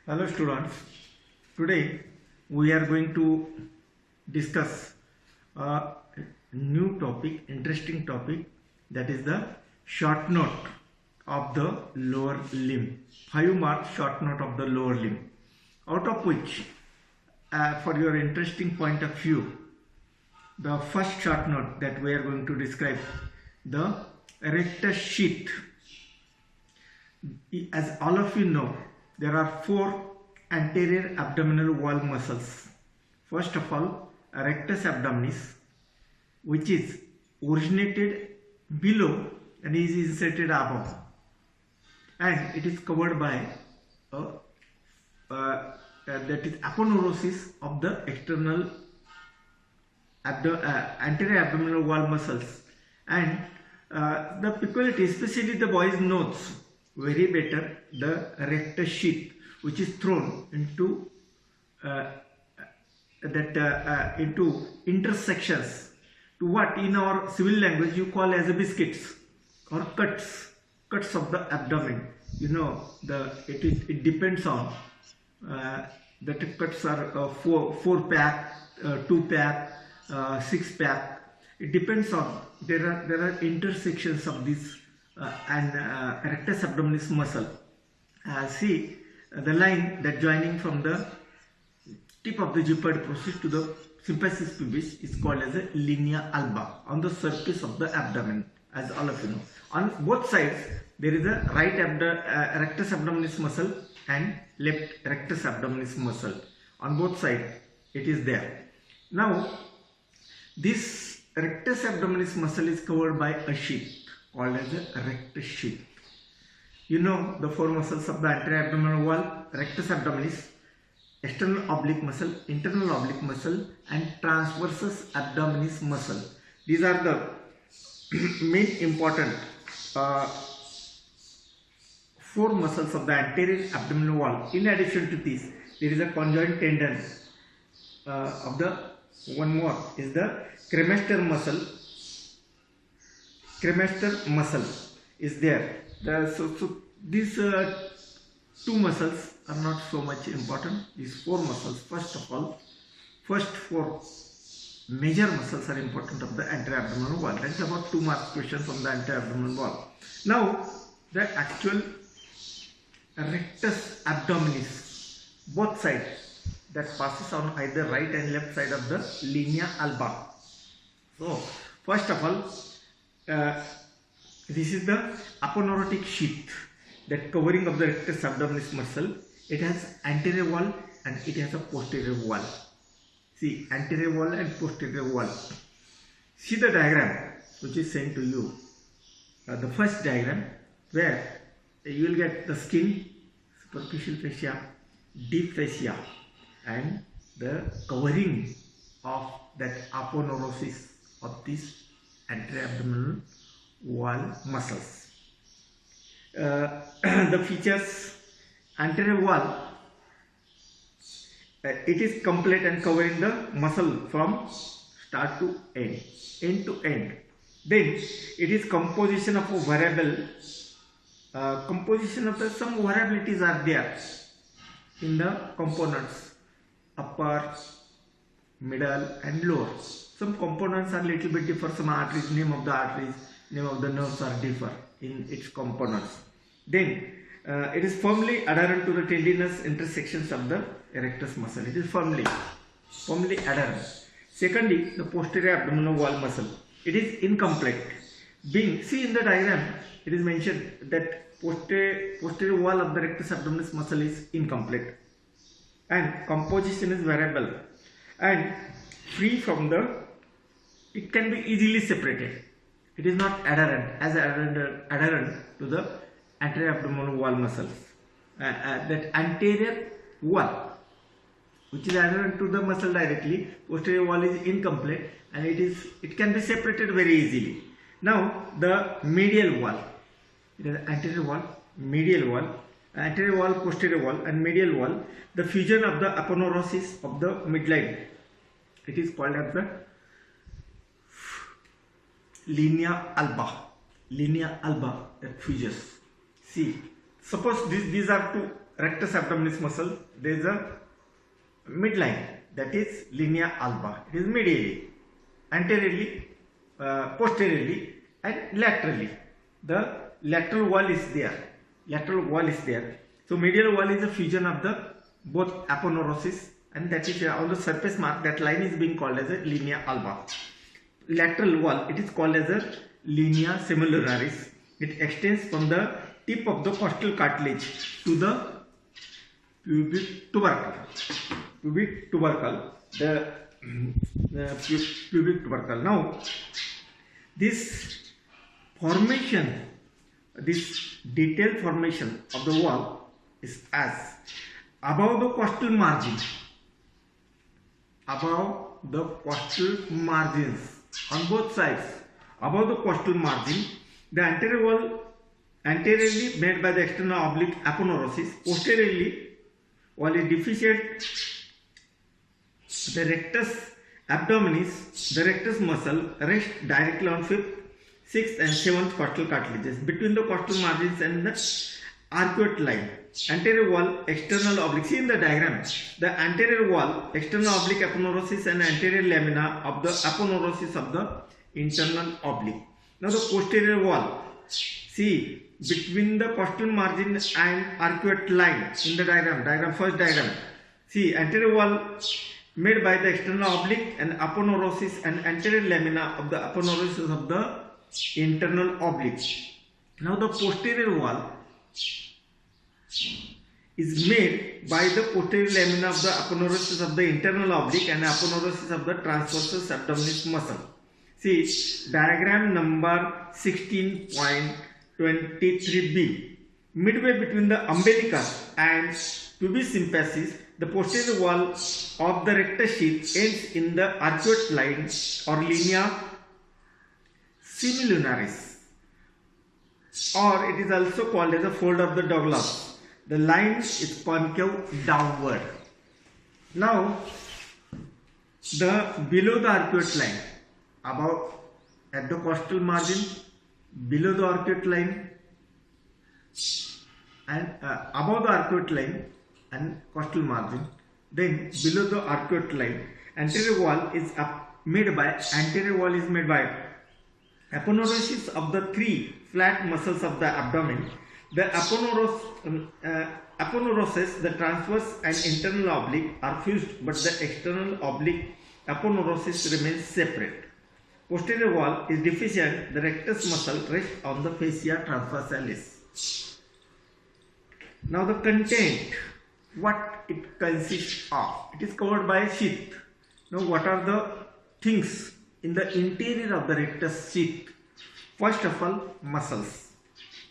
Hello students, today we are going to discuss a new topic, interesting topic, that is the short note of the lower limb. 5 mark short note of the lower limb, out of which for your interesting point of view, the first short note that we are going to describe, the erector sheath. As all of you know, there are 4 anterior abdominal wall muscles. First of all, rectus abdominis, which is originated below and is inserted above, and it is covered by that is aponeurosis of the external anterior abdominal wall muscles. And the peculiarity, especially the boys knows very better, the rectus sheath, which is thrown into into intersections to what in our civil language you call as a biscuits or cuts of the abdomen. You know, it depends on that cuts are 4 pack, 2 pack, 6 pack. It depends on, there are intersections of this and rectus abdominis muscle. See the line that joining from the tip of the gymphatic process to the symphysis pubis is called as a linea alba on the surface of the abdomen, as all of you know. On both sides there is a right rectus abdominis muscle and left rectus abdominis muscle. On both sides it is there. Now this rectus abdominis muscle is covered by a sheath called as a rectus sheath. You know the 4 muscles of the anterior abdominal wall: rectus abdominis, external oblique muscle, internal oblique muscle, and transversus abdominis muscle. These are the main important 4 muscles of the anterior abdominal wall. In addition to this, there is a conjoint tendon of the one more is the cremaster muscle. Cremaster muscle is there. So these 2 muscles are not so much important. These 4 muscles, first of all, first 4 major muscles are important of the anterior abdominal wall. That's about 2 mark question from the anterior abdominal wall. Now the actual rectus abdominis, both sides, that passes on either right and left side of the linea alba. So first of all, this is the aponeurotic sheath, that covering of the rectus abdominis muscle. It has anterior wall and it has a posterior wall. See, anterior wall and posterior wall. See the diagram which is sent to you. The first diagram, where you will get the skin, superficial fascia, deep fascia, and the covering of that aponeurosis of this anterior abdominal wall muscles. The features: anterior wall, it is complete and covering the muscle from start to end to end. Then it is composition of a variable, composition of the some variabilities are there in the components, upper, middle and lower. Some components are little bit differ. Some arteries, name of the arteries, name of the nerves are differ in its components. Then it is firmly adherent to the tendinous intersections of the rectus muscle. It is firmly adherent. Secondly, the posterior abdominal wall muscle, it is incomplete. Being, see in the diagram, it is mentioned that posterior wall of the rectus abdominis muscle is incomplete, and composition is variable and free from the, it can be easily separated. It is not adherent to the anterior abdominal wall muscles. That anterior wall, which is adherent to the muscle directly, posterior wall is incomplete, and it can be separated very easily. Now the medial wall, it is anterior wall, medial wall, anterior wall, posterior wall, and medial wall. The fusion of the aponeurosis of the midline, it is called as the linea alba, that fuses. See, suppose these are 2 rectus abdominis muscle, there is a midline, that is linea alba. It is medially, anteriorly, posteriorly, and laterally. The lateral wall is there. Lateral wall is there. So medial wall is a fusion of the both aponeurosis, and that is on the surface mark. That line is being called as a linea alba. Lateral wall, it is called as a linea similarius. It extends from the tip of the costal cartilage to the pubic tubercle. Pubic tubercle. The pubic tubercle. Now, this formation, this detailed formation of the wall is as above the costal margin. Above the costal margins on both sides. Above the costal margin, the anterior wall anteriorly made by the external oblique aponeurosis, posteriorly wall is deficient. The rectus abdominis, the rectus muscle rests directly on 5th, 6th and 7th costal cartilages between the costal margins and the arcuate line. Anterior wall, external oblique. See in the diagram, the anterior wall, external oblique aponeurosis and anterior lamina of the aponeurosis of the internal oblique. Now the posterior wall, see between the costal margin and arcuate line in the diagram, first diagram. See anterior wall made by the external oblique and aponeurosis and anterior lamina of the aponeurosis of the internal oblique. Now the posterior wall is made by the posterior lamina of the aponeurosis of the internal oblique and aponeurosis of the transversus abdominis muscle. See diagram number 16.23b. Midway between the umbilicus and pubis symphysis, the posterior wall of the rectus sheath ends in the arcuate line or linea similunaris, or it is also called as a fold of the Douglas. The line is concave downward. Now, below the arcuate line, about at the costal margin, below the arcuate line, and above the arcuate line and costal margin, then below the arcuate line, anterior wall is made by aponeurosis of the 3 flat muscles of the abdomen. The aponeurosis, the transverse and internal oblique are fused, but the external oblique aponeurosis remains separate. Posterior wall is deficient. The rectus muscle rests on the fascia transversalis. Now the content, what it consists of. It is covered by a sheath. Now what are the things in the interior of the rectus sheath? First of all, muscles.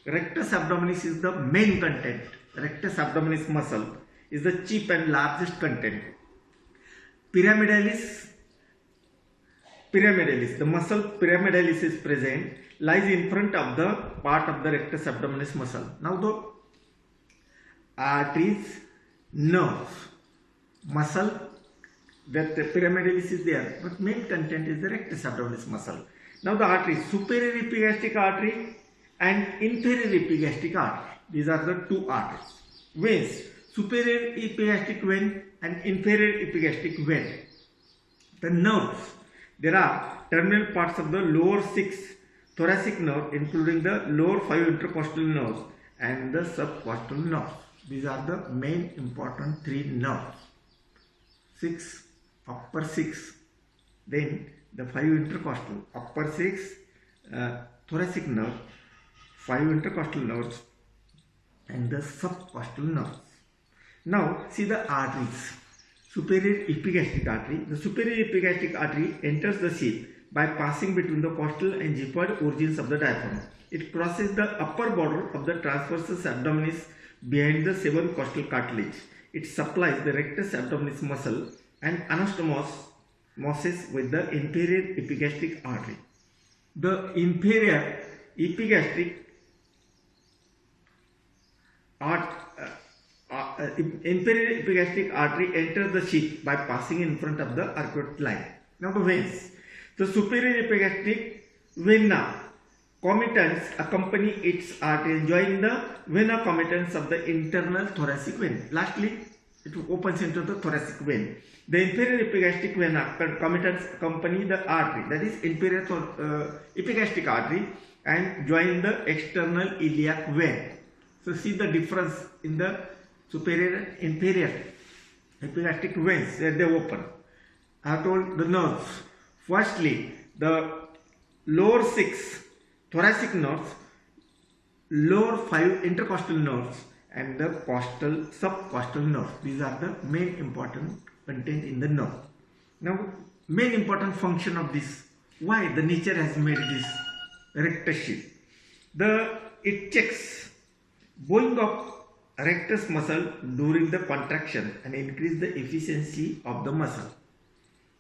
Rectus abdominis is the main content. Rectus abdominis muscle is the chief and largest content. Pyramidalis, the muscle pyramidalis is present, lies in front of the part of the rectus abdominis muscle. Now the arteries, nerves, muscle, that the pyramidalis is there, but main content is the rectus abdominis muscle. Now the arteries, superior epigastric artery and inferior epigastric artery. These are the two arteries. Veins, superior epigastric vein and inferior epigastric vein. The nerves, there are terminal parts of the lower 6 thoracic nerve, including the lower 5 intercostal nerves and the subcostal nerves. These are the main important 3 nerves. 6, upper 6, then the 5 intercostal, upper 6 thoracic nerve, 5 intercostal nerves and the subcostal nerves. Now see the arteries. Superior epigastric artery. The superior epigastric artery enters the sheath by passing between the costal and xiphoid origins of the diaphragm. It crosses the upper border of the transversus abdominis behind the 7th costal cartilage. It supplies the rectus abdominis muscle and anastomosis with the inferior epigastric artery. The inferior epigastric artery enters the sheath by passing in front of the arcuate line. Now the veins. The superior epigastric vena comitants accompany its artery join the vena comitants of the internal thoracic vein. Lastly, it opens into the thoracic vein. The inferior epigastric vena comitants accompany the artery, that is inferior epigastric artery, and join the external iliac vein. So see the difference in the superior and inferior epigastric veins that they open. I have told the nerves. Firstly, the lower 6 thoracic nerves, lower 5 intercostal nerves, and the costal subcostal nerves. These are the main important content in the nerve. Now, main important function of this. Why the nature has made this rectus sheath? It checks bowing of rectus muscle during the contraction and increase the efficiency of the muscle.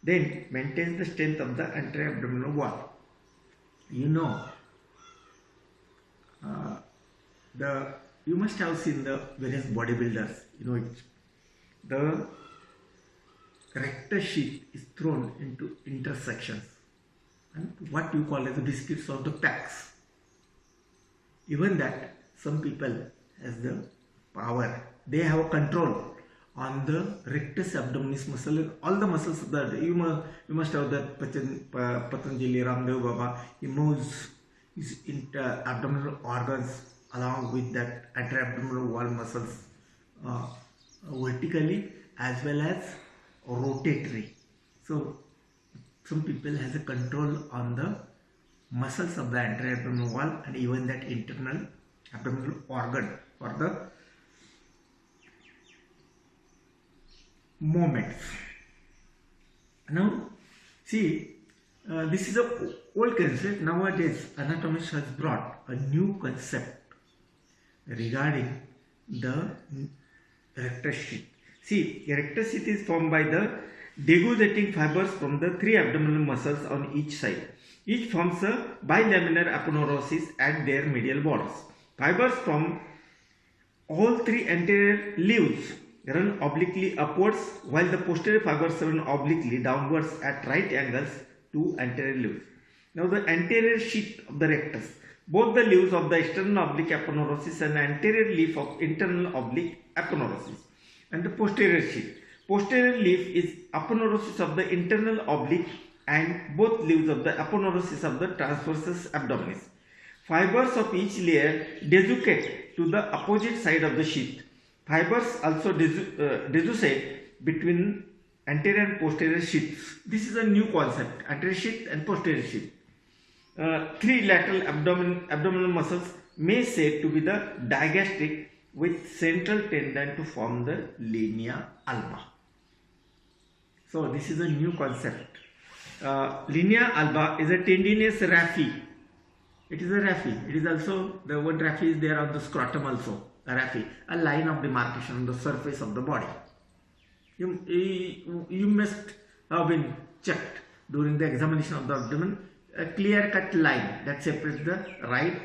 Then maintains the strength of the anterior abdominal wall. You know, you must have seen the various bodybuilders. You know it. The rectus sheath is thrown into intersections, and what you call as the biscuits of the pecs. Even that, some people has the power. They have a control on the rectus abdominis muscle and all the muscles of the. You must have that Patanjali Ramdev Baba. He moves his abdominal organs along with that anterior abdominal wall muscles vertically as well as rotatory. So some people has a control on the muscles of the anterior abdominal wall and even that internal abdominal organ for the movements. Now see, this is a old concept. Nowadays anatomists has brought a new concept regarding the rectus sheath. See, rectus sheath is formed by the degustating fibers from the 3 abdominal muscles on each side. Each forms a bilaminar aponeurosis at their medial borders. Fibers from all 3 anterior leaves run obliquely upwards, while the posterior fibers run obliquely downwards at right angles to anterior leaves. Now the anterior sheath of the rectus, both the leaves of the external oblique aponeurosis and anterior leaf of internal oblique aponeurosis, and the posterior sheath. Posterior leaf is aponeurosis of the internal oblique and both leaves of the aponeurosis of the transversus abdominis. Fibers of each layer desiccate to the opposite side of the sheath. Fibers also dissociate between anterior and posterior sheaths. This is a new concept, anterior sheath and posterior sheath. 3 lateral abdominal muscles may said to be the digastric with central tendon to form the linea alba. So this is a new concept. Linea alba is a tendinous raphe. It is a raphe. It is also, the word raphe is there on the scrotum also. A raphe, a line of demarcation on the surface of the body. You must have been checked during the examination of the abdomen. A clear-cut line that separates the right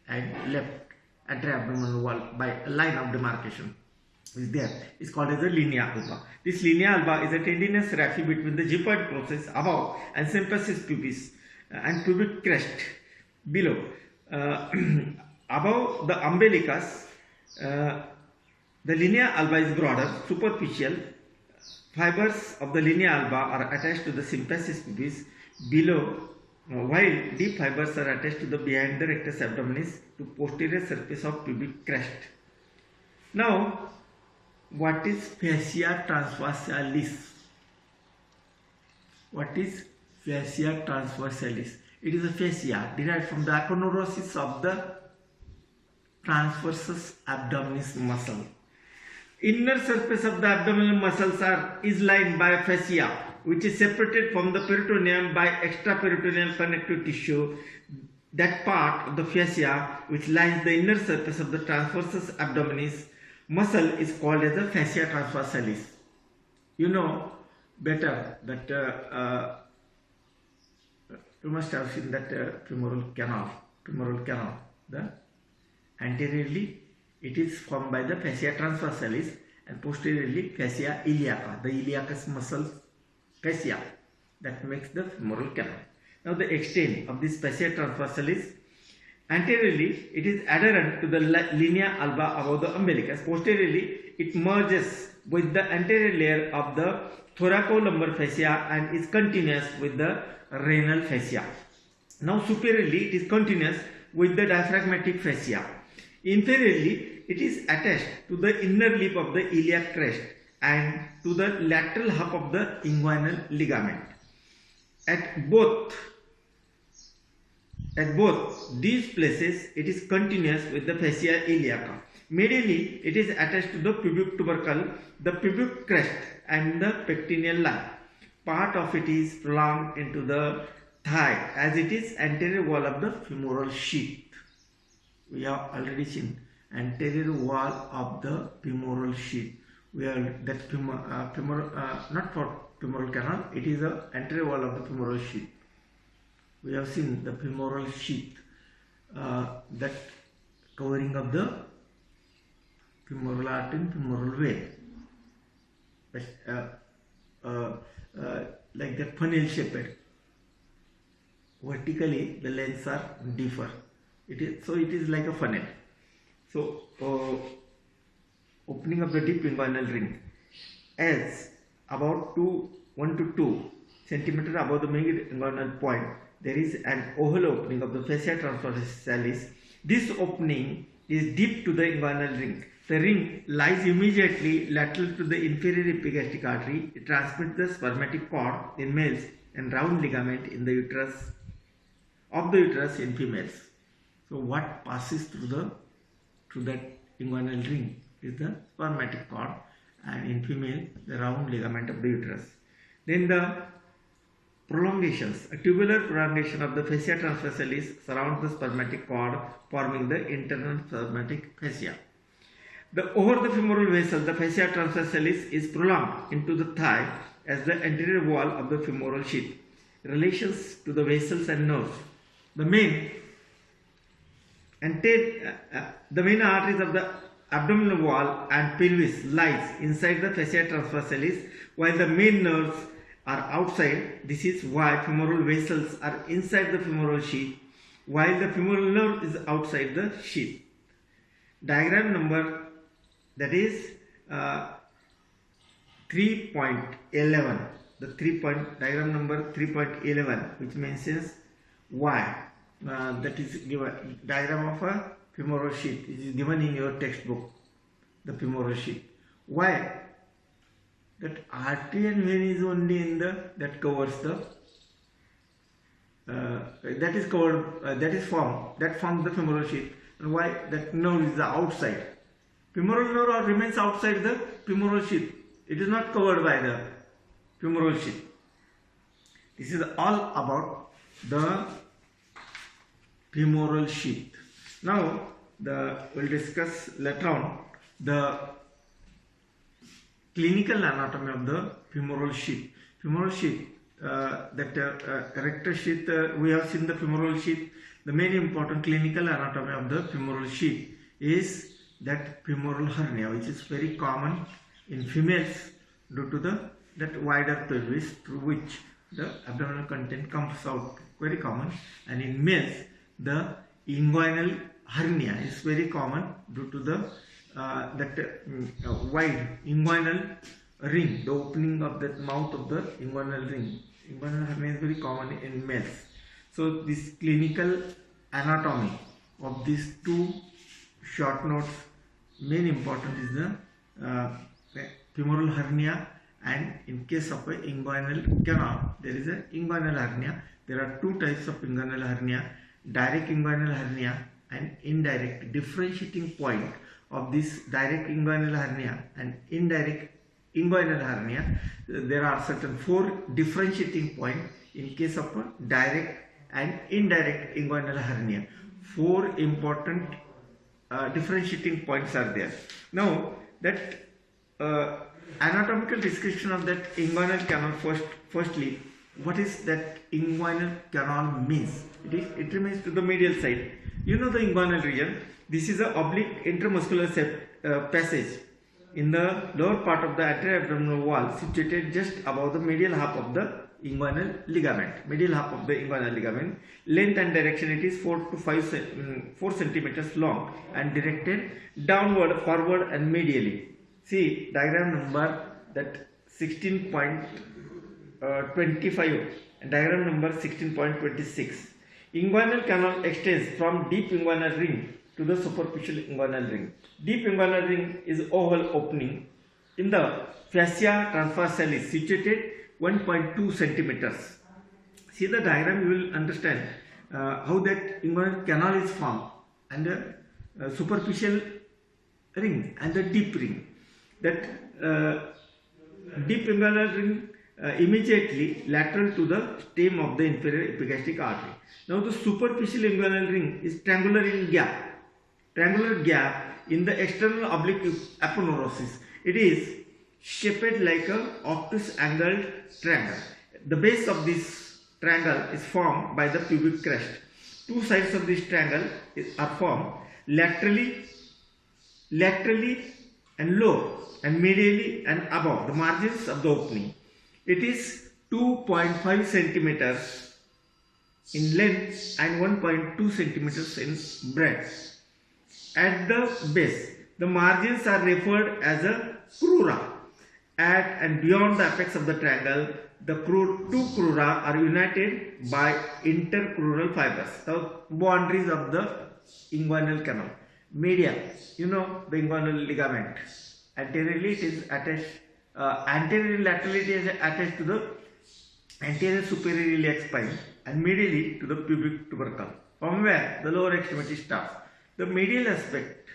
and left anterior abdominal wall by a line of demarcation is there. It's called as a linea alba. This linea alba is a tendinous raphe between the gymphoid process above and symphysis pubis and pubic crest below. Above the umbilicus, the linea alba is broader, superficial. Fibers of the linea alba are attached to the symphysis pubis below, while deep fibers are attached to the behind the rectus abdominis to posterior surface of pubic crest. Now, what is fascia transversalis? What is fascia transversalis? It is a fascia derived from the aponeurosis of the transversus abdominis muscle. Inner surface of the abdominal muscles is lined by fascia, which is separated from the peritoneum by extraperitoneal connective tissue. That part of the fascia which lines the inner surface of the transversus abdominis muscle is called as the fascia transversalis. You know better that you must have seen that femoral canal. The anteriorly it is formed by the fascia transversalis and posteriorly fascia iliaca, the iliacus muscle fascia that makes the femoral canal. Now the extent of this fascia transversalis Anteriorly, it is adherent to the linea alba above the umbilicus. Posteriorly, it merges with the anterior layer of the thoracolumbar fascia and is continuous with the renal fascia. Now, superiorly, it is continuous with the diaphragmatic fascia. Inferiorly, it is attached to the inner lip of the iliac crest and to the lateral half of the inguinal ligament. At both these places, it is continuous with the fascia iliaca. Medially, it is attached to the pubic tubercle, the pubic crest and the pectineal line. Part of it is prolonged into the thigh as it is anterior wall of the femoral sheath. We have already seen anterior wall of the femoral sheath. We have that not for femoral canal, it is the anterior wall of the femoral sheath. We have seen the femoral sheath, that covering of the femoral artery and femoral vein, like that funnel shaped. Vertically, the lengths are differ. It is like a funnel. So, opening of the deep inguinal ring, as about 1 to 2 centimeter above the mid inguinal point, there is an oval opening of the fascia transversalis. This opening is deep to the inguinal ring. The ring lies immediately lateral to the inferior epigastric artery. It transmits the spermatic cord in males and round ligament in the uterus in females. So what passes through that inguinal ring is the spermatic cord, and in female the round ligament of the uterus. Then the prolongations, a tubular prolongation of the fascia transversalis surrounds the spermatic cord, forming the internal spermatic fascia. Over the femoral vessel, the fascia transversalis is prolonged into the thigh as the anterior wall of the femoral sheath. Relations to the vessels and nerves. The main arteries of the abdominal wall and pelvis lies inside the fascia transversalis, while the main nerves are outside. This is why femoral vessels are inside the femoral sheath, while the femoral nerve is outside the sheath. Diagram number, that is 3.11. Diagram number 3.11, which mentions why. That is given diagram of a femoral sheath. It is given in your textbook, the femoral sheath. Why? That artery and vein is only in that covers the that forms the femoral sheath, and why that nerve is the outside. Femoral nerve remains outside the femoral sheath. It is not covered by the femoral sheath. This is all about the femoral sheath. Now we'll discuss later on the clinical anatomy of the femoral sheath. Femoral sheath, erector sheath, we have seen the femoral sheath. The main important clinical anatomy of the femoral sheath is that femoral hernia, which is very common in females due to that wider pelvis through which the abdominal content comes out, very common, and in males the inguinal hernia is very common due to the wide inguinal ring, the opening of the mouth of the inguinal ring. Inguinal hernia is very common in males. So this clinical anatomy of these two short notes, main important is the femoral hernia, and in case of a inguinal canal, there is a inguinal hernia. There are two types of inguinal hernia: direct inguinal hernia and indirect. Differentiating point of this direct inguinal hernia and indirect inguinal hernia, there are certain 4 differentiating points in case of a direct and indirect inguinal hernia. 4 important differentiating points are there. Now that anatomical description of that inguinal canal, firstly, what is that inguinal canal means? It remains to the medial side. You know the inguinal region. This is a oblique intramuscular passage in the lower part of the anterior abdominal wall, situated just above the medial half of the inguinal ligament, medial half of the inguinal ligament. Length and direction, it is 4 to 4 centimeters long and directed downward, forward and medially. See diagram number that 16.25 and diagram number 16.26. Inguinal canal extends from deep inguinal ring to the superficial inguinal ring. Deep inguinal ring is oval opening in the fascia transversalis situated 1.2 centimeters. See the diagram, you will understand how that inguinal canal is formed, and the superficial ring and the deep ring. That deep inguinal ring immediately lateral to the stem of the inferior epigastric artery. Now the superficial inguinal ring is triangular in gap in the external oblique aponeurosis. It is shaped like a obtuse angled triangle. The base of this triangle is formed by the pubic crest. Two sides of this triangle are formed laterally and low, and medially and above the margins of the opening. It is 2.5 centimeters in length and 1.2 centimeters in breadth. At the base, the margins are referred as a crura. At and beyond the apex of the triangle, the two crura are united by intercrural fibers, the boundaries of the inguinal canal. Medial, you know the inguinal ligament. Anteriorly, it is attached. Anteriorly, laterally, it is attached to the anterior superior iliac spine, and medially to the pubic tubercle, from where the lower extremity starts. The medial aspect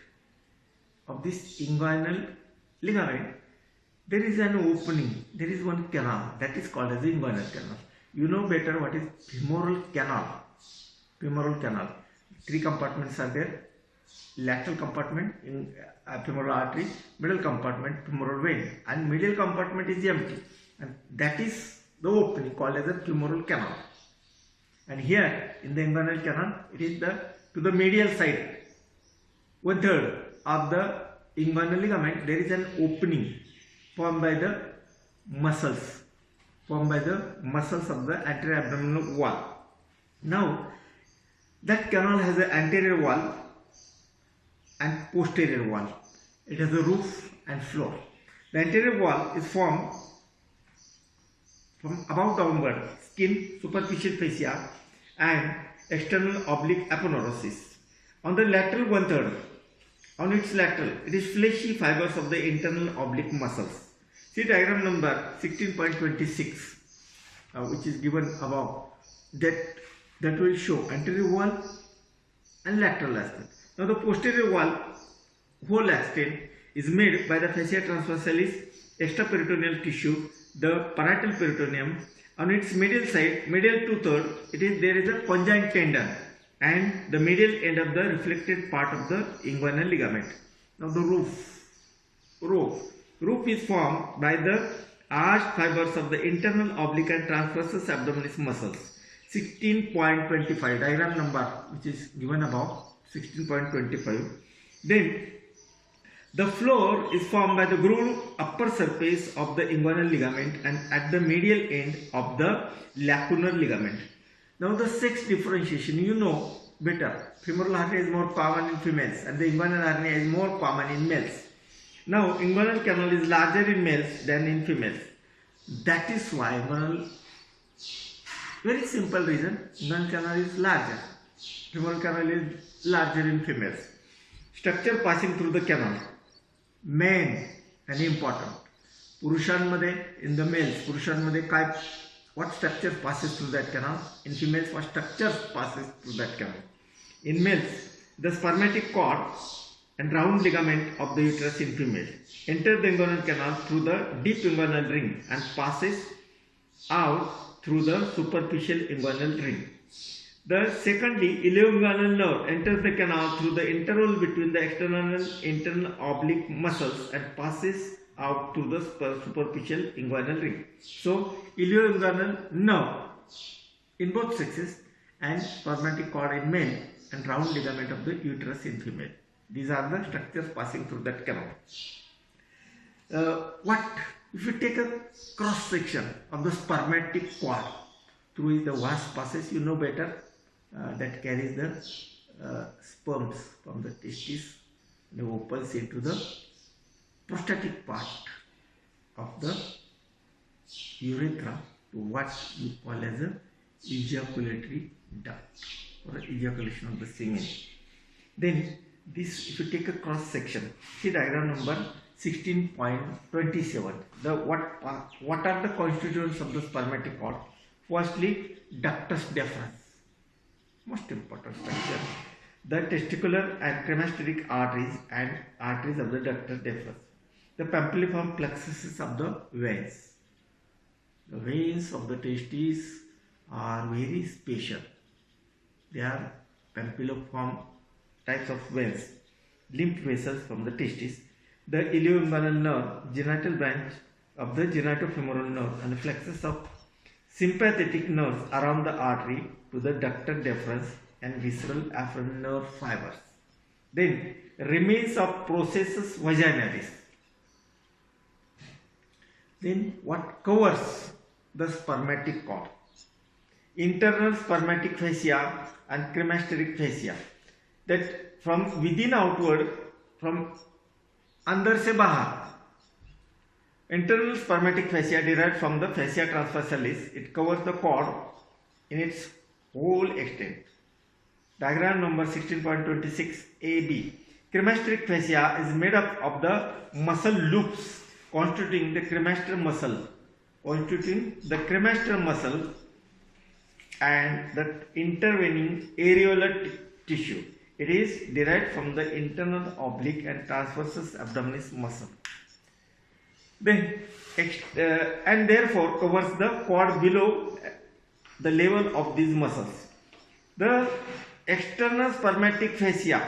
of this inguinal ligament, there is an opening, there is one canal that is called as the inguinal canal. You know better what is femoral canal. Femoral canal. 3 compartments are there. Lateral compartment in femoral artery, middle compartment femoral vein, and medial compartment is empty, and that is the opening called as a femoral canal. And here in the inguinal canal, it is to the medial side, 1/3 of the inguinal ligament, there is an opening formed by the muscles of the anterior abdominal wall. Now that canal has an anterior wall and posterior wall. It has a roof and floor. The anterior wall is formed from above downward, skin, superficial fascia and external oblique aponeurosis. On the lateral 1/3, on its lateral, it is fleshy fibers of the internal oblique muscles. See diagram number 16.26, which is given above. That will show anterior wall and lateral aspect. Now the posterior wall, whole extent, is made by the fascia transversalis, extraperitoneal tissue, the parietal peritoneum. On its medial side, medial 2/3, there is a conjoint tendon and the medial end of the reflected part of the inguinal ligament. Now the roof is formed by the arched fibers of the internal oblique and transversus abdominis muscles. 16.25 diagram number, which is given above, 16.25. Then the floor is formed by the grooved upper surface of the inguinal ligament and at the medial end of the lacunar ligament. Now the sex differentiation, you know better. Femoral hernia is more common in females and the inguinal hernia is more common in males. Now inguinal canal is larger in males than in females. That is why inguinal, very simple reason, inguinal canal is larger. Femoral canal is larger in females. Structure passing through the canal, main and important. In the males, what structure passes through that canal? In females, what structure passes through that canal? In males, the spermatic cord and round ligament of the uterus in female enter the inguinal canal through the deep inguinal ring and passes out through the superficial inguinal ring. The secondly, ilioinguinal nerve enters the canal through the interval between the external and internal oblique muscles and passes out through the superficial inguinal ring. So, ilioinguinal nerve in both sexes and spermatic cord in male and round ligament of the uterus in female. These are the structures passing through that canal. What If you take a cross section of the spermatic cord through which the vas passes, you know better, that carries the sperms from the testis and opens into the prostatic part of the urethra to what you call as a ejaculatory duct or ejaculation of the semen. Then this, if you take a cross section, see diagram number 16.27. What are the constituents of the spermatic cord? Firstly, ductus deferens, most important structure. The testicular and cremasteric arteries and arteries of the ductus deferens. The pampiliform plexuses of the veins. The veins of the testes are very special. They are pampiliform types of veins, lymph vessels from the testis. The ilioinguinal nerve, genital branch of the genitofemoral nerve, and the plexus of sympathetic nerves around the artery to the ductus deferens and visceral afferent nerve fibers. Then remains of processus vaginalis. Then what covers the spermatic cord? Internal spermatic fascia and cremasteric fascia. That from within outward, from अंदर से बाहर. Internal spermatic fascia derived from the fascia transversalis. It covers the cord in its whole extent. Diagram number 16.26 AB. Cremasteric fascia is made up of the muscle loops constituting the cremaster muscle, and the intervening areolar tissue. It is derived from the internal oblique and transversus abdominis muscle. Then, and therefore covers the cord below the level of these muscles. The external spermatic fascia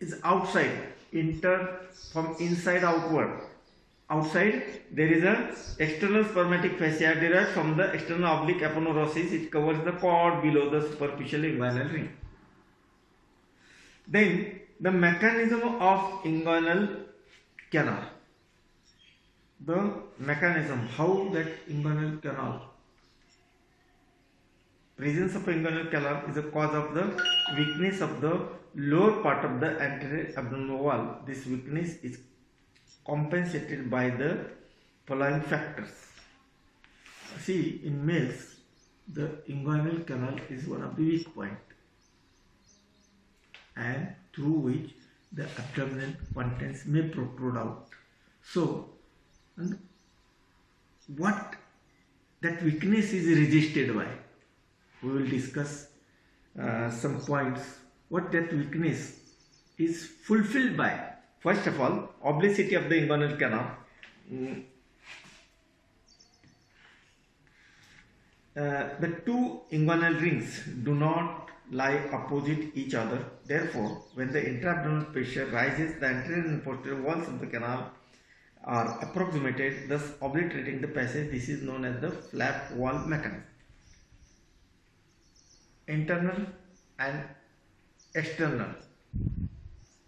is outside, from inside outward. Outside there is a external spermatic fascia derived from the external oblique aponeurosis. It covers the cord below the superficial inguinal ring. Then the mechanism of inguinal canal. The mechanism, how that inguinal canal, presence of inguinal canal is a cause of the weakness of the lower part of the anterior abdominal wall. This weakness is compensated by the following factors. See, in males, the inguinal canal is one of the weak points, and through which the abdominal contents may protrude out. So, what that weakness is resisted by? We will discuss some points. What that weakness is fulfilled by? First of all, obliquity of the inguinal canal. The two inguinal rings do not lie opposite each other. Therefore, when the intra-abdominal pressure rises, the anterior and posterior walls of the canal are approximated, thus obliterating the passage. This is known as the flap wall mechanism. Internal and external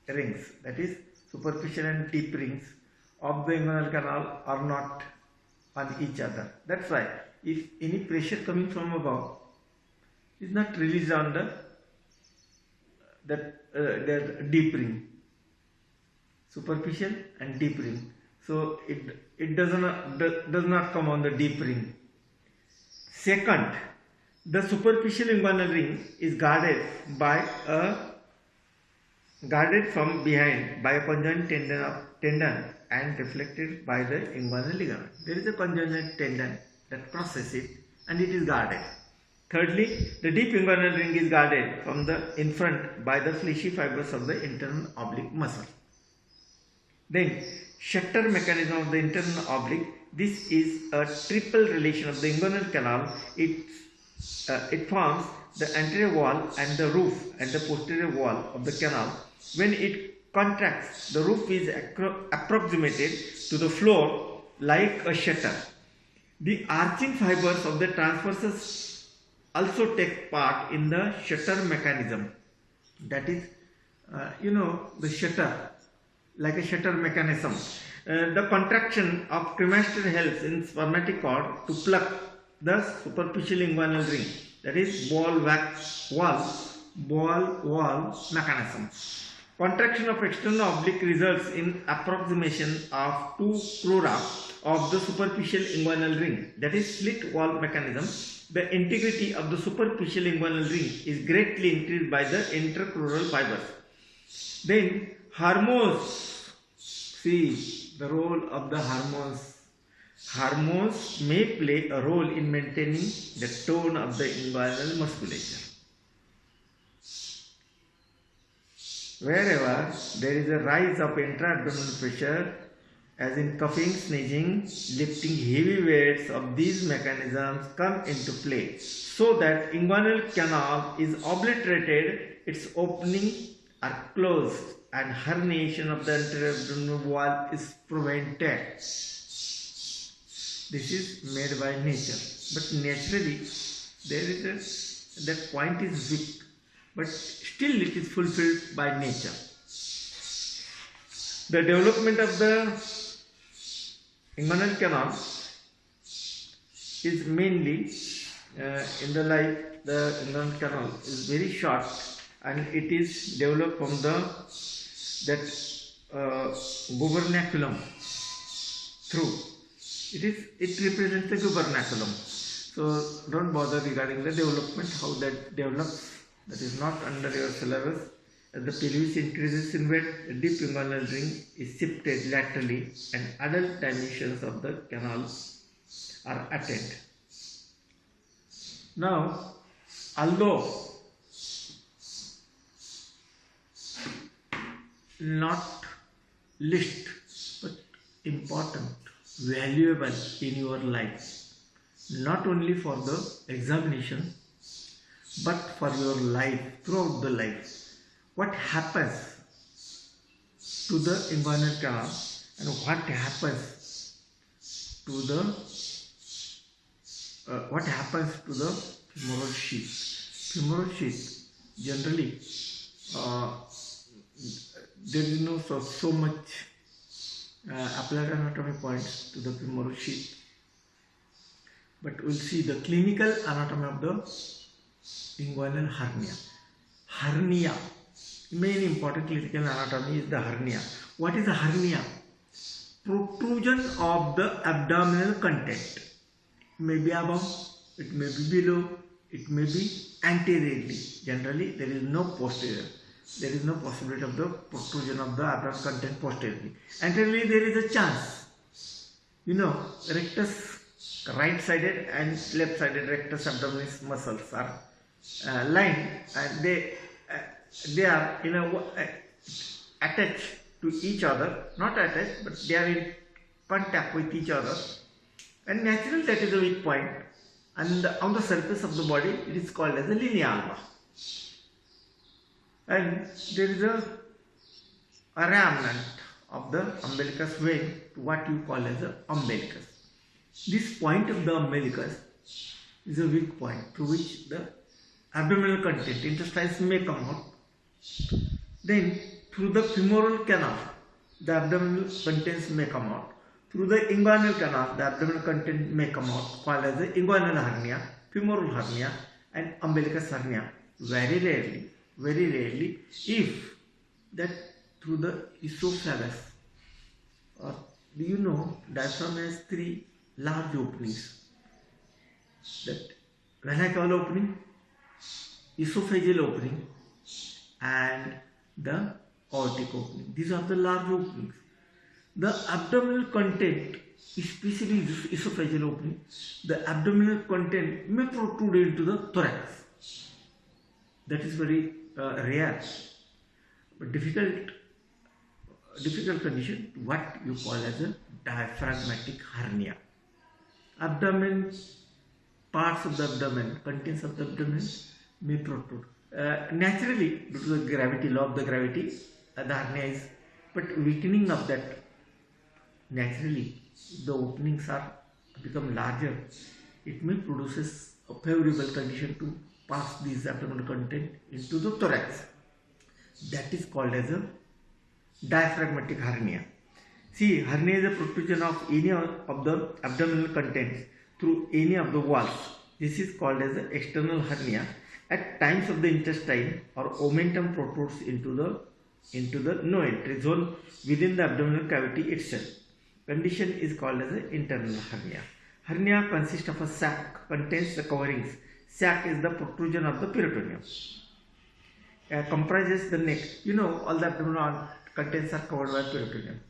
rings, that is superficial and deep rings of the inguinal canal, are not on each other. That's why if any pressure coming from above is not released on the deep ring, superficial and deep ring. So it does not come on the deep ring. Second, the superficial inguinal ring is guarded from behind by a conjoined tendon and reflected by the inguinal ligament. There is a conjoined tendon that crosses it, and it is guarded. Thirdly, the deep inguinal ring is guarded from the in front by the fleshy fibers of the internal oblique muscle. Then, shutter mechanism of the internal oblique. This is a triple relation of the inguinal canal. It forms the anterior wall and the roof and the posterior wall of the canal. When it contracts, the roof is approximated to the floor like a shutter. The arching fibers of the transversus also take part in the shutter mechanism. That is, the shutter, like a shutter mechanism. The contraction of cremaster helps in spermatic cord to plug the superficial inguinal ring, that is ball wall mechanism. Contraction of external oblique results in approximation of 2 crura of the superficial inguinal ring, that is slit wall mechanism. The integrity of the superficial inguinal ring is greatly increased by the intercrural fibers. Then hormones, see the role of the hormones. Hormones may play a role in maintaining the tone of the inguinal musculature. Wherever there is a rise of intra-abdominal pressure, as in coughing, sneezing, lifting heavy weights of these mechanisms come into play, so that inguinal canal is obliterated, its opening are closed, and herniation of the anterior abdominal wall is prevented. This is made by nature, but naturally there is that point is weak, but still it is fulfilled by nature. The development of the inguinal canal is mainly in the life. The inguinal canal is very short, and it is developed from that gubernaculum through. It represents the gubernaculum. So don't bother regarding the development, how that develops. That is not under your syllabus. As the pelvis increases in weight, the deep inguinal ring is shifted laterally, and adult dimensions of the canal are attained. Now, although not least but important, valuable in your life, not only for the examination but for your life, throughout the life. What happens to the inguinal canal and what happens to the femoral sheath? Femoral sheath, generally there is no so much applied anatomy points to the femoral sheath, but we'll see the clinical anatomy of the inguinal hernia. Hernia, main important clinical anatomy is the hernia. What is a hernia? Protrusion of the abdominal content. It may be above, it may be below, it may be anteriorly. Generally, there is no posterior. There is no possibility of the protrusion of the abdominal content posteriorly. Anteriorly, there is a chance. Rectus, right-sided and left-sided rectus abdominis muscles are lined, and they are attached to each other, not attached, but they are in contact with each other, and naturally that is a weak point, and on the surface of the body it is called as a linea alba, and there is a remnant of the umbilicus vein, what you call as the umbilicus. This point of the umbilicus is a weak point through which the abdominal content, intestines may come out. Then through the femoral canal, the abdominal contents may come out. Through the inguinal canal, the abdominal content may come out, called as the inguinal hernia, femoral hernia, and umbilicus hernia. Very rarely, if that through the esophagus, or diaphragm has 3 large openings. That vesical opening, esophageal opening, and the aortic opening. These are the large openings. The abdominal content, especially this esophageal opening, the abdominal content may protrude into the thorax. That is very rare, but difficult condition, what you call as a diaphragmatic hernia. Abdomen, parts of the abdomen, contents of the abdomen may protrude. Naturally, due to the gravity, law of the gravity, the hernia is, but weakening of that, naturally, the openings are become larger. It may produces a favorable condition to pass these abdominal content into the thorax. That is called as a diaphragmatic hernia. See, hernia is a protrusion of any of the abdominal contents through any of the walls. This is called as the external hernia. At times of the intestine or omentum protrudes into the no entry zone within the abdominal cavity itself. Condition is called as the internal hernia. Hernia consists of a sac, contains the coverings. Sac is the protrusion of the peritoneum. Comprises the neck. You know, all the abdominal contents are covered by peritoneum.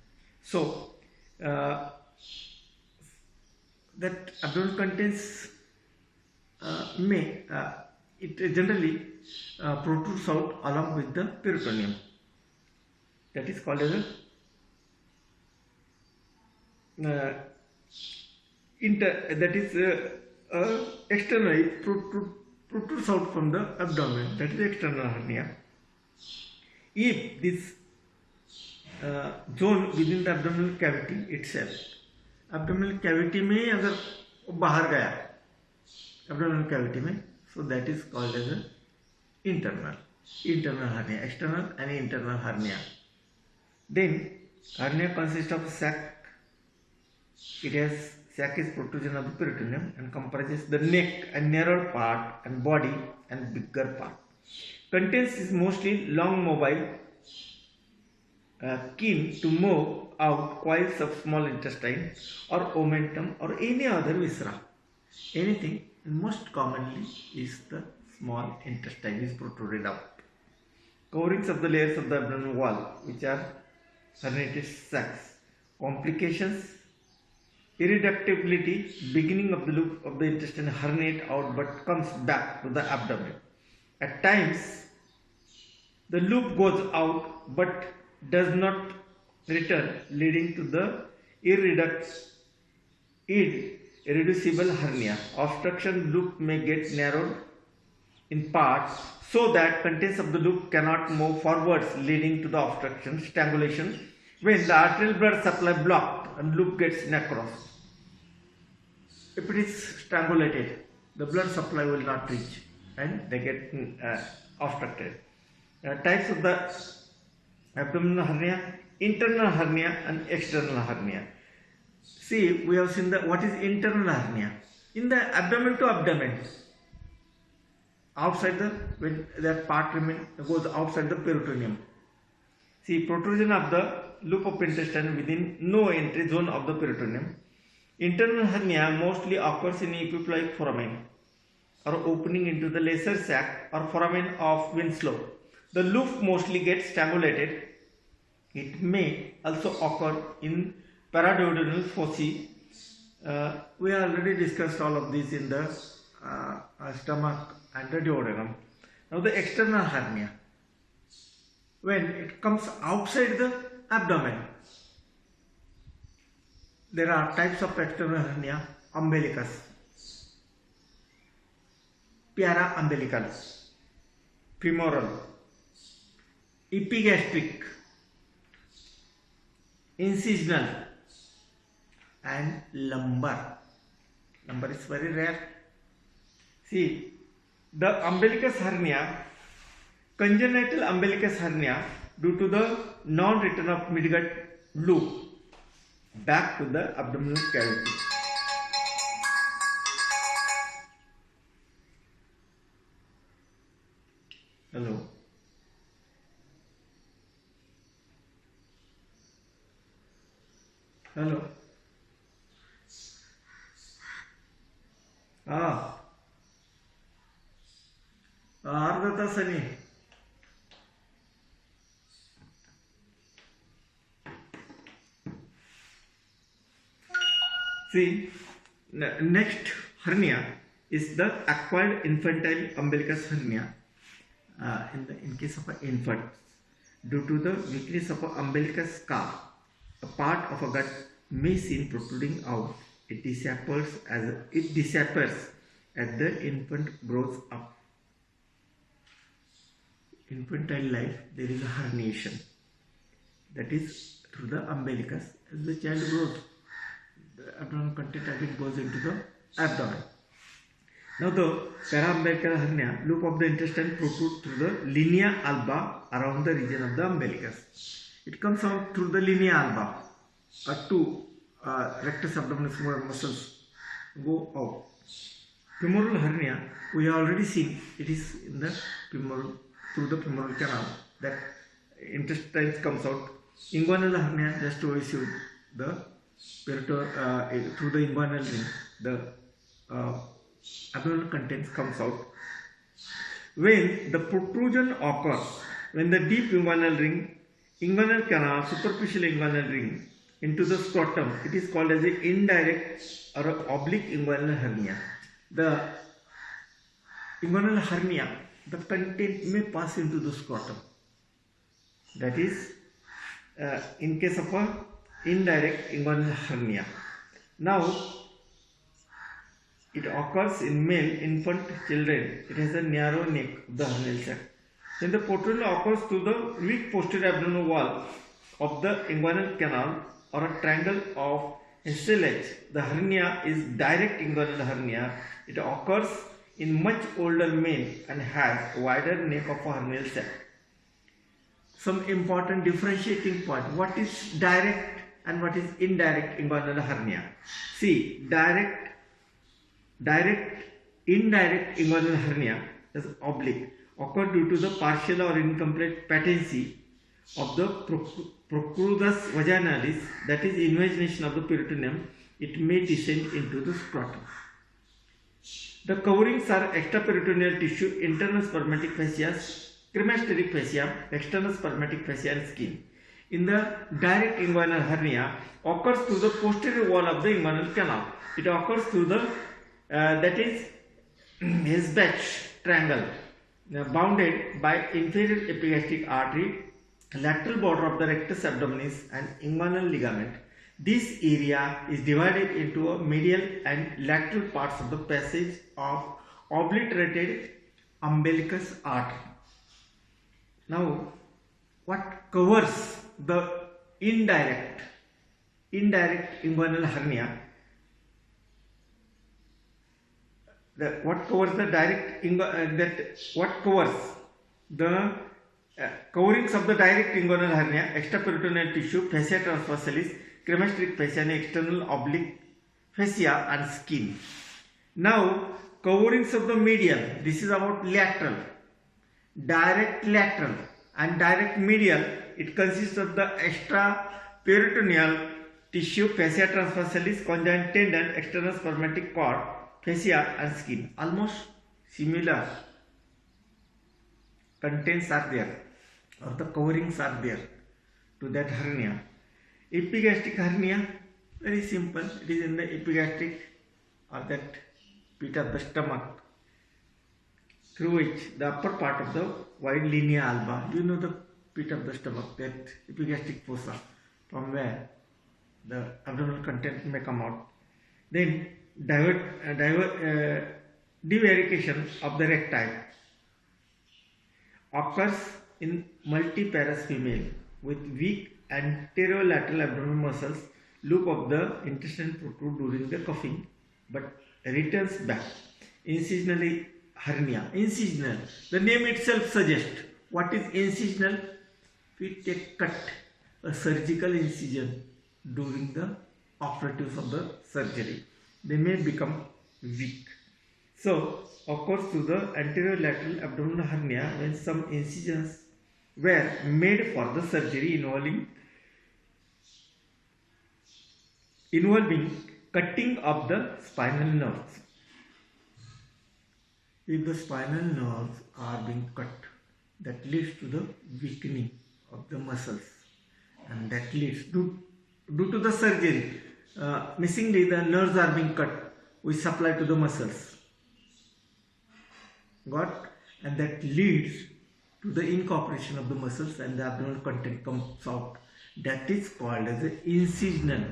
So, that abdominal contents it generally protrudes out along with the peritoneum. That is called as externally protrudes out from the abdomen. That is external hernia. If this zone within the abdominal cavity itself, abdominal cavity में अगर बाहर गया abdominal cavity में, so that is called as a internal hernia, external and internal hernia. Then hernia consists of sac. Sac is protrusion of the peritoneum and comprises the neck and narrow part and body and bigger part. Contents is mostly long mobile, keen to move out coils of small intestine or omentum or any other viscera. Anything, most commonly is the small intestine is protruded out. Coverings of the layers of the abdominal wall, which are herniated sacs. Complications: irreductibility, beginning of the loop of the intestine herniate out but comes back to the abdomen. At times, the loop goes out but does not return, leading to the irreducible hernia. Obstruction loop may get narrowed in parts so that contents of the loop cannot move forwards, leading to the obstruction. Strangulation, when the arterial blood supply blocked and loop gets necrosed. If it is strangulated, the blood supply will not reach and they get obstructed. Types of the abdominal hernia: internal hernia and external hernia. See, we have seen what is internal hernia. In the abdomen to abdomen, outside when that part goes outside the peritoneum. See, protrusion of the loop of intestine within no entry zone of the peritoneum. Internal hernia mostly occurs in epiploic foramen or opening into the lesser sac or foramen of Winslow. The loop mostly gets strangulated. It may also occur in paraduodenal foci. We already discussed all of these in the stomach and the duodenum. Now the external hernia, when it comes outside the abdomen, there are types of external hernia: umbilicus, para-umbilical, femoral, epigastric, incisional and lumbar. Lumbar is very rare. See, the umbilicus hernia, congenital umbilicus hernia, due to the non-return of midgut loop back to the abdominal cavity. Hello. Hello. अर्धा तासाने. See, next hernia is the acquired infantile umbilicus hernia. In case of an infant, due to the weakness of an umbilicus scar, a part of a gut may seen protruding out. It disappears as the infant grows up. Infantile life, there is a herniation, that is through the umbilicus. As the child grows, the abdominal content again goes into the abdomen. Now the para-umbilical hernia, loop of the intestine protrudes through the linea alba around the region of the umbilicus. It comes out through the linea alba. two rectus abdominis muscles go out. Femoral hernia, we have already seen it is in the femoral, through the femoral canal that intestines comes out. Inguinal hernia, just to issue the through the inguinal ring, the abdominal contents comes out. When the protrusion occurs, when the deep inguinal ring, inguinal canal, superficial inguinal ring into the scrotum, it is called as a indirect or a oblique inguinal hernia. The inguinal hernia, the content may pass into the scrotum. That is in case of a indirect inguinal hernia. Now, it occurs in male infant children. It has a narrow neck of the hernial sac. When the protrusion occurs through the weak posterior abdominal wall of the inguinal canal or a triangle of Hesselach, the hernia is direct inguinal hernia. It occurs in much older men and has wider neck of a hernial sac. Some important differentiating point. What is direct and what is indirect inguinal hernia? See, indirect inguinal hernia is oblique, occur due to the partial or incomplete patency of the protrudus vaginalis, that is invagination of the peritoneum. It may descend into the scrotum. The coverings are extraperitoneal tissue, internal spermatic fascia, cremasteric fascia, external spermatic fascia and skin. In the direct inguinal hernia, occurs through the posterior wall of the inguinal canal. It occurs through the that is Hesselach triangle bounded by inferior epigastric artery, lateral border of the rectus abdominis and inguinal ligament. This area is divided into a medial and lateral parts of the passage of obliterated umbilicus artery. Now, what covers the indirect inguinal hernia? What covers the direct coverings of the direct inguinal hernia, extraperitoneal tissue, fascia transversalis, cremasteric fascia and external oblique fascia and skin. Now, coverings of the medial, this is about lateral, direct lateral and direct medial. It consists of the extraperitoneal tissue, fascia transversalis, conjoint tendon, external spermatic cord, fascia and skin. Almost similar contents are there, or the coverings are there to that hernia. Epigastric hernia, very simple. It is in the epigastric or that pit of the stomach, through which the upper part of the wide linea alba, you know the pit of the stomach, that epigastric fossa, from where the abdominal content may come out. Then divarication of the recti occurs in multiparous female with weak anterolateral abdominal muscles. Loop of the intestine protrude during the coughing but returns back. Incisional hernia. Incisional, the name itself suggests. What is incisional? We take cut, a surgical incision during the operatives of the surgery. They may become weak. So, occurs to the anterolateral abdominal hernia when some incisions were made for the surgery involving cutting of the spinal nerves. If the spinal nerves are being cut, that leads to the weakening of the muscles, and that leads due to the surgery. Missingly, the nerves are being cut, which supply to the muscles. Got? And that leads to the incorporation of the muscles and the abdominal content comes out. That is called as an incisional.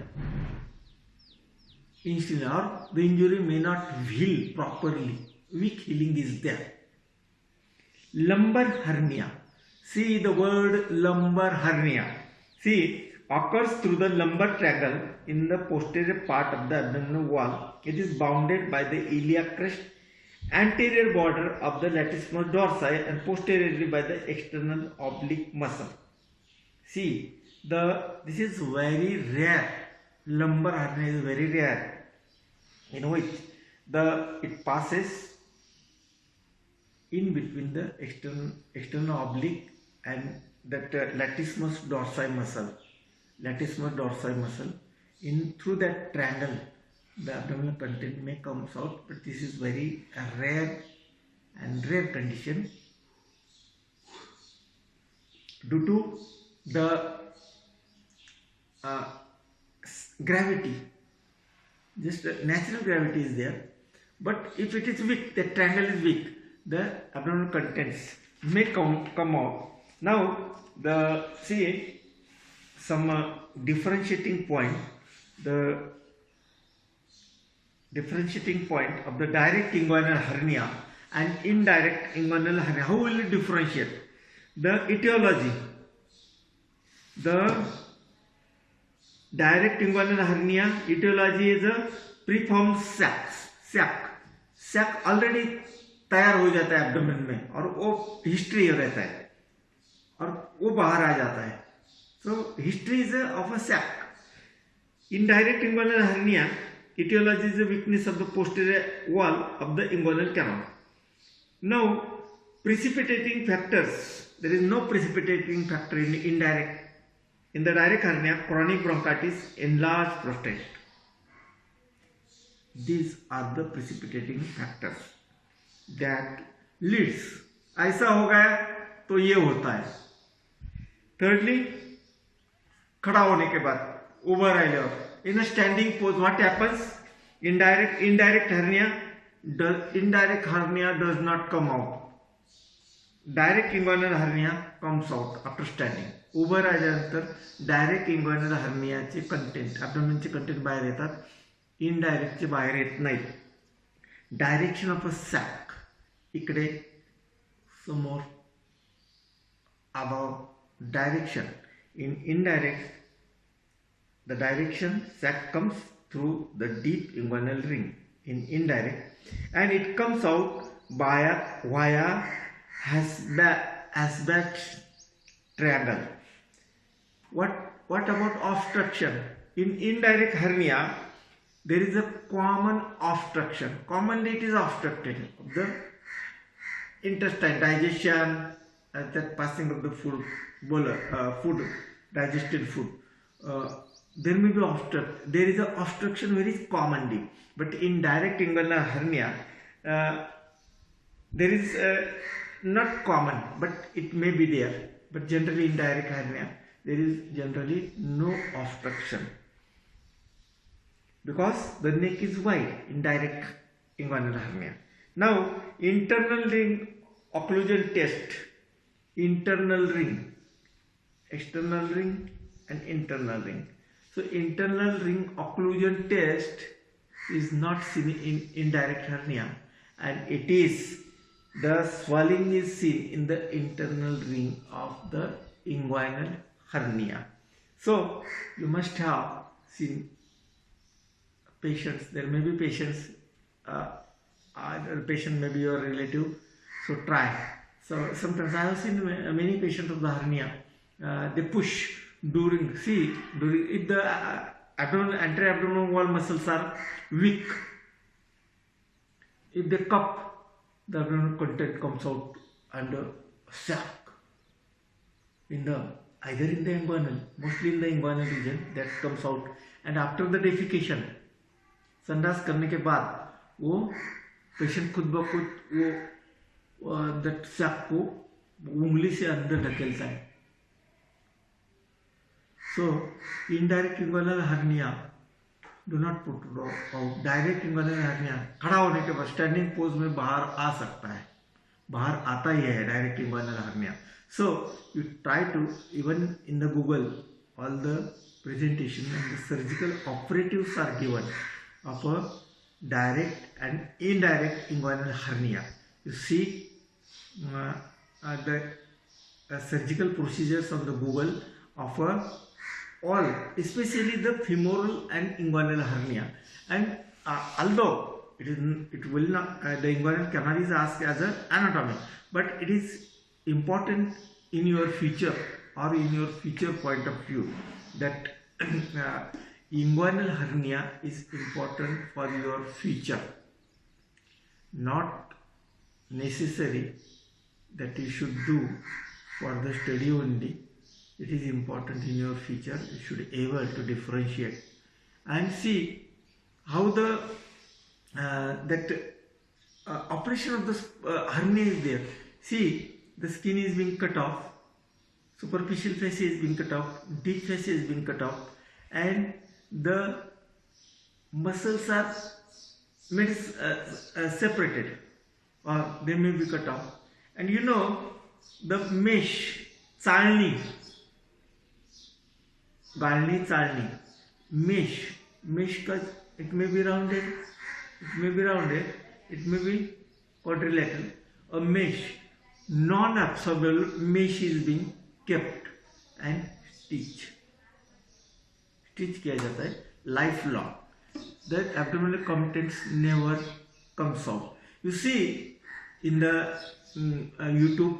Or the injury may not heal properly. Weak healing is there. Lumbar hernia. See the word lumbar hernia. See, occurs through the lumbar triangle in the posterior part of the abdominal wall. It is bounded by the iliac crest, anterior border of the latissimus dorsi and posteriorly by the external oblique muscle. See, This is very rare. Lumbar hernia is very rare, in which it passes in between the external oblique and that latissimus dorsi muscle. Latissimus dorsi muscle. Through that triangle, the abdominal content may come out, but this is very rare condition due to the gravity. Just natural gravity is there, but if it is weak, the triangle is weak, the abdominal contents may come out. Now see some differentiating point. The differentiating point of the direct inguinal hernia and indirect inguinal hernia. How will it differentiate? The etiology. The direct inguinal hernia etiology is a preformed sac already तैयार हो जाता है abdomen में, और वो history रहता है और वो बाहर आ जाता है. So history is of a sac. Indirect inguinal hernia etiology is the weakness of the posterior wall of the inguinal canal. Now, precipitating factors. There is no precipitating factor in indirect. In the direct hernia, chronic bronchitis, enlarged prostate. These are the precipitating factors that leads. ऐसा हो गया तो ये होता है. Thirdly, खड़ा होने के बाद over in a standing pose, what happens? Indirect hernia does not come out. Direct inguinal hernia comes out after standing. Over आल्यानंतर डायरेक्ट इंग्वायनल हर्नियाचे कंटेंट, ॲब्डोमेनचे कंटेंट बाहेर येतात, इनडायरेक्टचे बाहेर येत नाहीत. डायरेक्शन ऑफ अ सॅक इकडे समोर above direction. In indirect, the direction sac comes through the deep inguinal ring in indirect, and it comes out via Asbach triangle. What about obstruction? In indirect hernia, there is a common obstruction. Commonly it is obstructed of the intestine, digestion, that passing of the food, digested food. There may be there is an obstruction very commonly, but in direct inguinal hernia, there is not common, but it may be there. But generally in direct hernia, there is generally no obstruction because the neck is wide in direct inguinal hernia. Now, internal ring occlusion test. Internal ring, external ring and internal ring. So internal ring occlusion test is not seen in indirect hernia, and it is the swelling is seen in the internal ring of the inguinal hernia. So you must have seen patients. There may be patients, either patient may be your relative, so try. So sometimes I have seen many patients of the hernia, they push during if the anterior abdominal wall muscles are weak, if they cup, the abdominal content comes out under sac either in the inguinal, mostly in the inguinal region, that comes out. And after the defecation, संडास करने के बाद वो patient खुद ब खुद वो that sac को उंगली से अंदर ढकेलता है. So, indirect inguinal hernia do not put out. Direct inguinal hernia खड़ा होने के बाद स्टैंडिंग पोज में बाहर आ सकता है, बाहर आता ही है direct inguinal hernia. So, you try to, even in the Google, all the presentation and the surgical operatives are given of a direct and indirect inguinal hernia. You see the surgical procedures on the Google of all, especially the femoral and inguinal hernia. And although it will not, the inguinal canal is asked as an anatomy, but it is important in your future or in your future point of view that inguinal hernia is important for your future, not necessary that you should do for the study only. It is important in your future. You should be able to differentiate and see how the operation of the hernia is there. See, the skin is being cut off, superficial fascia is being cut off, deep fascia is being cut off, and the muscles are made separated, or they may be cut off. And you know, the mesh, चाळणी, गाळणी, चाळणी, mesh का, it may be rounded, it may be quadrilateral. A mesh, non-absorbable mesh is being kept and stitch किया जाता है lifelong. The abdominal contents never comes out. You see in the YouTube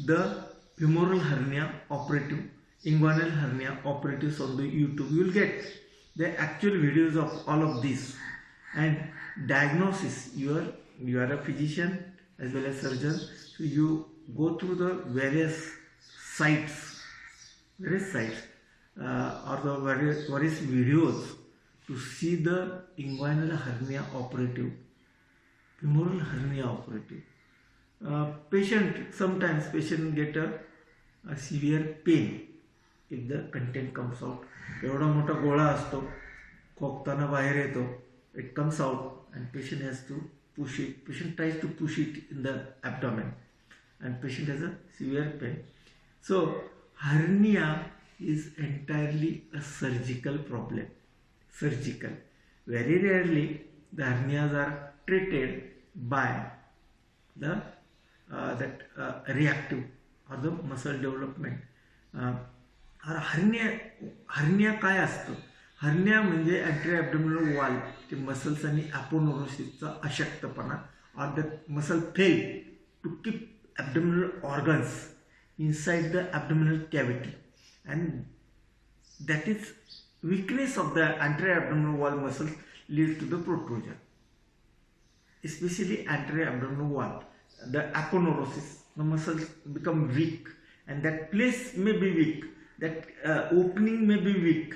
the femoral hernia operative, inguinal hernia operatives on the YouTube. You will get the actual videos of all of this. And diagnosis, you are a physician as well as surgeon, so you go through the various sites or the various videos to see the inguinal hernia operative, femoral hernia operative. Sometimes patient get a severe pain if the content comes out. एवढा मोठा गोळा असतो, खोकताना बाहेर येतो, it comes out and patient has to push it. Patient tries to push it in the abdomen and patient has a severe pain. So hernia is entirely a surgical problem. Surgical. Very rarely the hernias are treated by the reactive or the muscle development. hernia काय असतं? Hernia म्हणजे entry ॲब्डोमिनल wall, ते muscles आणि अपोनेरोसिसचा अशक्तपणा, or the muscle fail to keep abdominal organs inside the abdominal cavity, and that is weakness of the anterior abdominal wall muscles leads to the protrusion, especially anterior abdominal wall. The aponeurosis, the muscles become weak, and that place may be weak, that opening may be weak,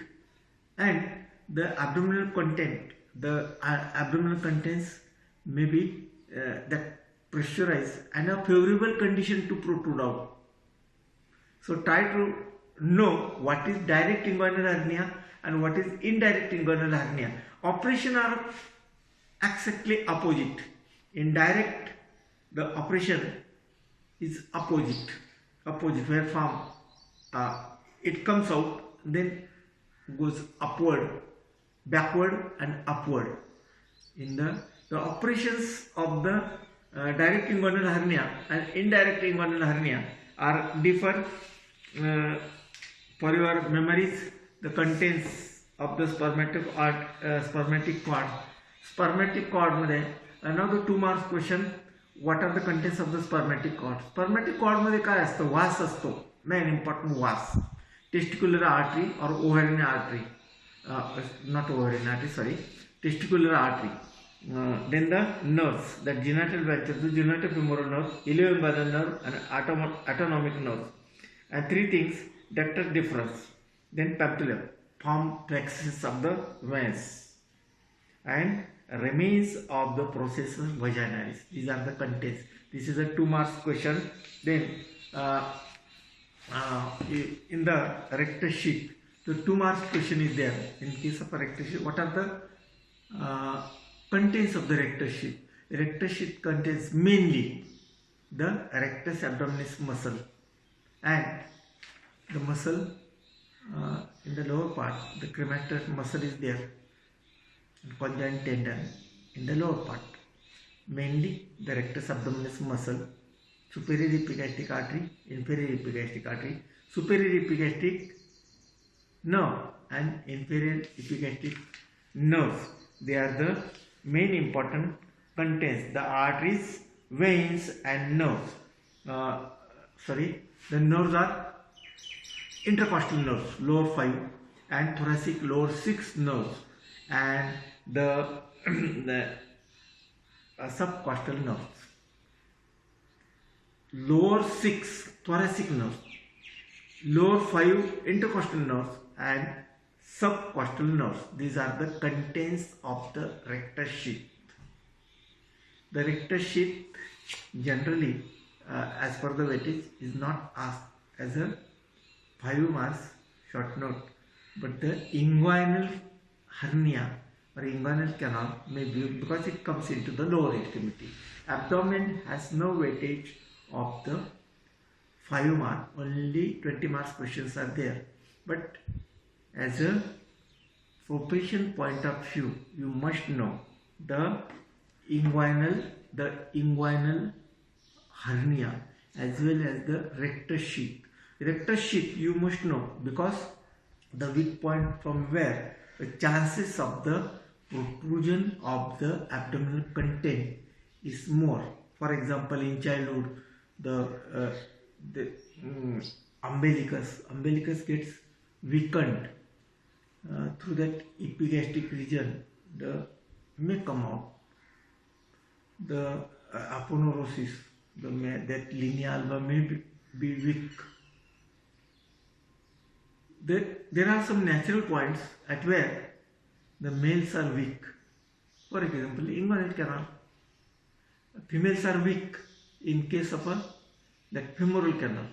and the abdominal content, the abdominal contents may be that pressurized and a favorable condition to protrude out. So try to know what is direct inguinal hernia and what is indirect inguinal hernia. Operation are exactly opposite. Indirect, the operation is opposite where from it comes out, then goes upward, backward and upward. In the operations of the direct inguinal hernia and indirect inguinal hernia are differ. For your memories, the contents of the spermatic cord. Spermatic cord मध्ये another 2 marks question. What are the contents of the spermatic cord? Spermatic cord मध्ये काय असतं? वास असतो, main important वास. Testicular artery or ovarian artery, not ovarian artery, sorry, testicular artery. Then the nerves, the genital branches, the genitofemoral nerve, ilioimbadal nerve and autonomic nerve. And 3 things: ductus deferens, then papillum, form plexus of the veins, and remains of the processus vaginalis. These are the contents. This is a 2 marks question. Then in the rectus sheath, the 2 marks question is there. In case of a rectus sheath, what are the contents of the rectus sheath? The rectus sheath contains mainly the rectus abdominis muscle and the muscle in the lower part, the cremaster muscle is there, and conjoint tendon in the lower part. Mainly the rectus abdominis muscle, superior epigastric artery, inferior epigastric artery, superior epigastric nerve and inferior epigastric nerve. They are the main important contents. The arteries, veins and nerves. The nerves are intercostal nerves, lower 5, and thoracic lower 6 nerves, and the, the subcostal nerves. Lower 6 thoracic nerves, lower 5 intercostal nerves, and subcostal nerves. These are the contents of the rectus sheath. The rectus sheath generally, as per the weightage, is not asked as a 5 marks short note, but the inguinal hernia or inguinal canal may be, because it comes into the lower extremity. Abdomen has no weightage of the 5 mark, only 20 marks questions are there. But as a preparation point of view, you must know the inguinal hernia as well as the rectus sheath. Rectus sheath you must know, because the weak point from where the chances of the protrusion of the abdominal content is more. For example, in childhood, the umbilicus gets weakened through that epigastric region. The may come out. The aponeurosis, that linea alba may be weak. There are some natural points at where the males are weak. For example, inguinal canal. Females are weak in case of that femoral canal.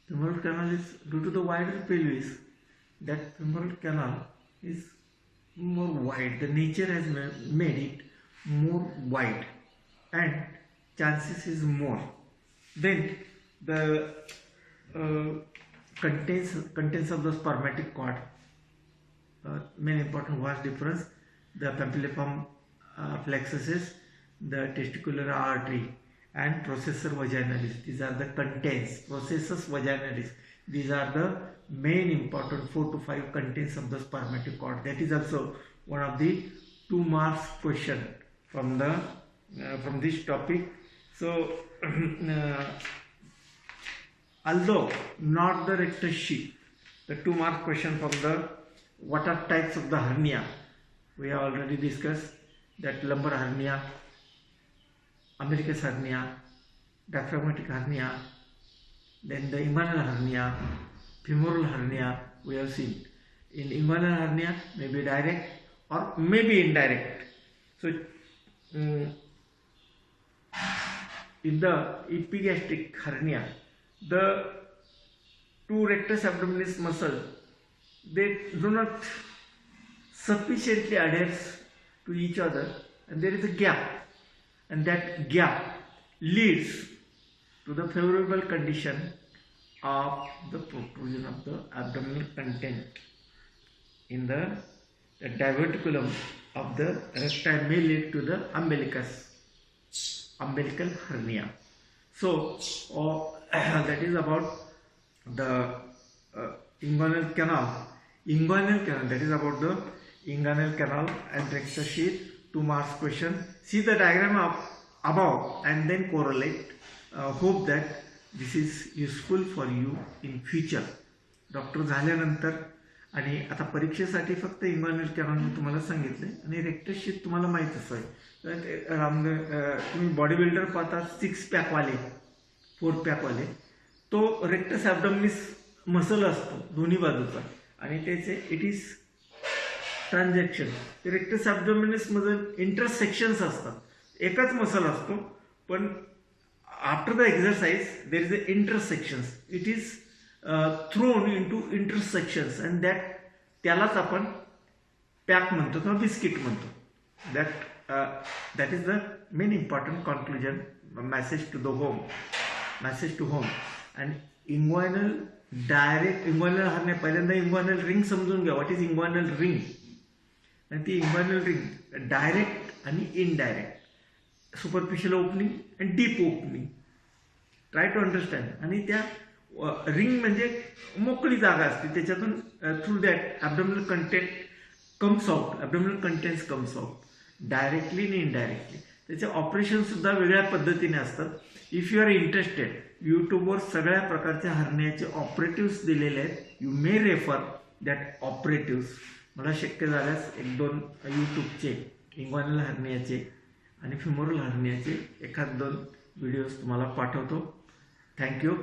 Femoral canal is due to the wider pelvis. That femoral canal is more wide. The nature has made it more wide, and chances is more. Then the contents of the spermatic cord. Main important was difference: the pampiliform plexuses, the testicular artery, and processus vaginalis. These are the contents. Processus vaginalis. These are the main important 4 to 5 contents of the spermatic cord. That is also one of the 2 marks question from this topic. So although not the rectus sheath, the 2 mark question from the what are types of the hernia, we have already discussed that lumbar hernia, umbilicus hernia, diaphragmatic hernia, then the inguinal hernia, femoral hernia we have seen. In inguinal hernia may be direct or may be indirect. So in the epigastric hernia, the 2 rectus abdominis muscles, they do not sufficiently adhere to each other, and there is a gap, and that gap leads to the favorable condition of the protrusion of the abdominal content in the diverticulum of the recti may lead to the umbilical hernia. So that is about the inguinal canal. That is about the inguinal canal and rectus sheath. 2 marks question. See the diagram above and then correlate. Hope that this is useful for you in future. Doctor झाल्यानंतर आणि आता परीक्षेसाठी फक्त इंग्वायनल canal मी तुम्हाला सांगितले आणि rectus sheet तुम्हाला माहीतच आहे. तुम्ही बॉडी बिल्डर पाहता 6 पॅकवाले 4 पॅकवाले, तो रेक्टस ॲब्डोमिनिस मसल असतो दोन्ही बाजूचा आणि त्याचे इट इज ट्रान्झॅक्शन. ते रेक्टस ॲब्डोमिनिस मध्ये इंटरसेक्शन्स असतात. एकच मसल असतो पण after the exercise there is a intersections. It is throne into intersections and त्यालाच आपण पॅक म्हणतो किंवा बिस्किट म्हणतो. that is the main important conclusion, message to home. And inguinal hernia, पहिल्यांदा inguinal ring समजून घ्या. what is inguinal ring? आणि ती inguinal ring डायरेक्ट आणि इनडायरेक्ट, सुपरफिशियल ओपनिंग आणि deep opening, try to understand. आणि त्या रिंग म्हणजे मोकळी जागा असते, त्याच्यातून through that abdominal content comes out directly आणि इनडायरेक्टली. त्याचे ऑपरेशन सुद्धा वेगळ्या पद्धतीने असतात. इफ यू आर इंटरेस्टेड, यूट्यूबवर सगळ्या प्रकारच्या हर्नियाचे ऑपरेटिव्स दिलेले आहेत. You may refer that operatives. मला शक्य झाल्यास 1-2 यूट्यूबचे इंग्वायनल हर्नियाचे आणि फिमोरल हर्नियाचे 1-2 व्हिडिओज तुम्हाला पाठवतो. थँक्यू.